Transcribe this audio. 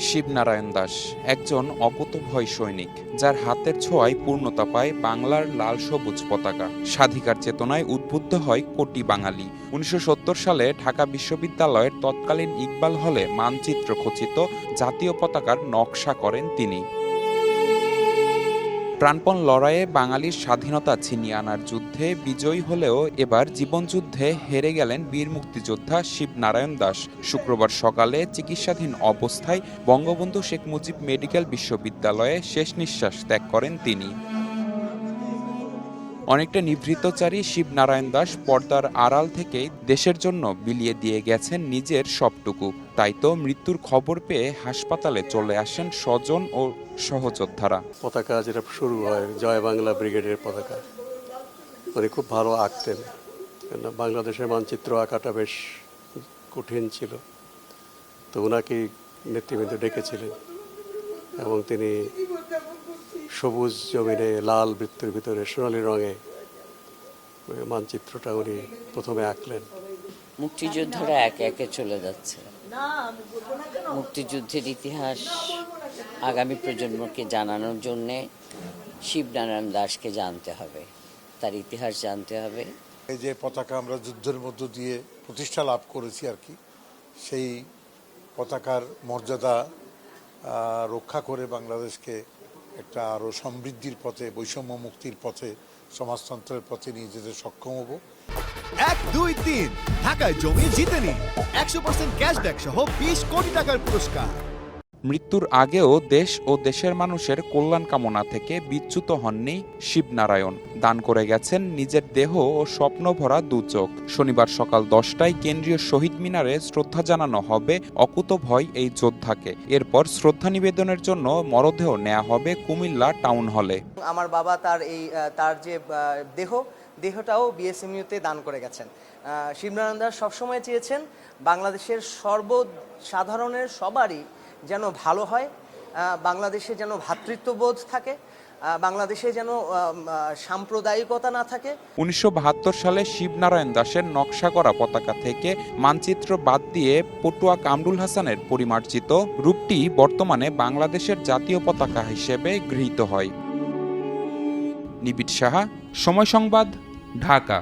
শিবনারায়ণ দাস একজন অকুতোভয় সৈনিক, যার হাতের ছোঁয়ায় পূর্ণতা পায় বাংলার লাল সবুজ পতাকা। স্বাধিকার চেতনায় উদ্বুদ্ধ হয় কোটি বাঙালি। ১৯৭০ সালে ঢাকা বিশ্ববিদ্যালয়ের তৎকালীন ইকবাল হলে মানচিত্র খচিত জাতীয় পতাকার নকশা করেন তিনি। প্রাণপণ লড়াইয়ে বাঙালির স্বাধীনতা ছিনিয়ে আনার যুদ্ধে বিজয়ী হলেও এবার জীবনযুদ্ধে হেরে গেলেন বীর মুক্তিযোদ্ধা শিবনারায়ণ দাস। শুক্রবার সকালে চিকিৎসাধীন অবস্থায় বঙ্গবন্ধু শেখ মুজিব মেডিকেল বিশ্ববিদ্যালয়ে শেষ নিঃশ্বাস ত্যাগ করেন তিনি। অনেকটা নিভৃতচারী শিবনারায়ণ দাস পর্দার আড়াল থেকেই দেশের জন্য বিলিয়ে দিয়ে গেছেন নিজের সবটুকু। তাই তো মৃত্যুর খবর পেয়ে হাসপাতালে চলে আসেন স্বজন ও সহযোদ্ধারা। পতাকা যেটা শুরু হয় জয় বাংলা ব্রিগেডের পতাকা, উনি খুব ভালো আঁকতেন। বাংলাদেশের মানচিত্র আঁকাটা বেশ কঠিন ছিল, তো ওনাকেই নেতৃবৃন্দ ডেকেছিলেন এবং তিনি সবুজ জমিনে লাল বৃত্তের ভিতরে সোনালী রঙে মানচিত্রটা উনি প্রথমে আঁকলেন। মুক্তিযোদ্ধারা একে একে চলে যাচ্ছে। মুক্তিযুদ্ধের ইতিহাস আগামী প্রজন্মকে জানানোর জন্যে শিবনারায়ণ দাসকে জানতে হবে, তার ইতিহাস জানতে হবে। এই যে পতাকা আমরা যুদ্ধের মধ্য দিয়ে প্রতিষ্ঠা লাভ করেছি আর কি, সেই পতাকার মর্যাদা রক্ষা করে বাংলাদেশকে একটা আরও সমৃদ্ধির পথে, বৈষম্য মুক্তির পথে, সমাজতন্ত্রের পথে নিয়ে যেতে সক্ষম হব। 1, 2, 3 ঢাকায় জমি জিতে নিন 100% ক্যাশব্যাক সহ 20 কোটি টাকার পুরস্কার। মৃত্যুর আগেও দেশ ও দেশের মানুষের কল্যাণ কামনা থেকে বিচ্যুত হননি শিবনারায়ণ। দান করে গেছেন নিজের দেহ ও স্বপ্নভরা দু চোখ। শনিবার সকাল 10টায় কেন্দ্রীয় শহীদ মিনারে শ্রদ্ধা জানানো হবে অকুতোভয় এই যোদ্ধাকে। এরপর শ্রদ্ধা নিবেদনের জন্য মরদেহ নেওয়া হবে কুমিল্লা টাউন হলে। আমার বাবা তার যে দেহটাও বিএসএমইউতে দান করে গেছেন। শিবনারায়ণ দাস সবসময় চেয়েছেন বাংলাদেশের সর্বসাধারণের সবারই যেন ভালো হয়, বাংলাদেশে যেন ভ্রাতৃত্ববোধ থাকে, বাংলাদেশে যেন সাম্প্রদায়িকতা না থাকে। ১৯৭২ সালে শিবনারায়ণ দাসের নকশা করা পতাকা থেকে মানচিত্র বাদ দিয়ে পটুয়া কামরুল হাসানের পরিমার্জিত রূপটি বর্তমানে বাংলাদেশের জাতীয় পতাকা হিসেবে গৃহীত হয়। নিবিড় সাহা, সময় সংবাদ, ঢাকা।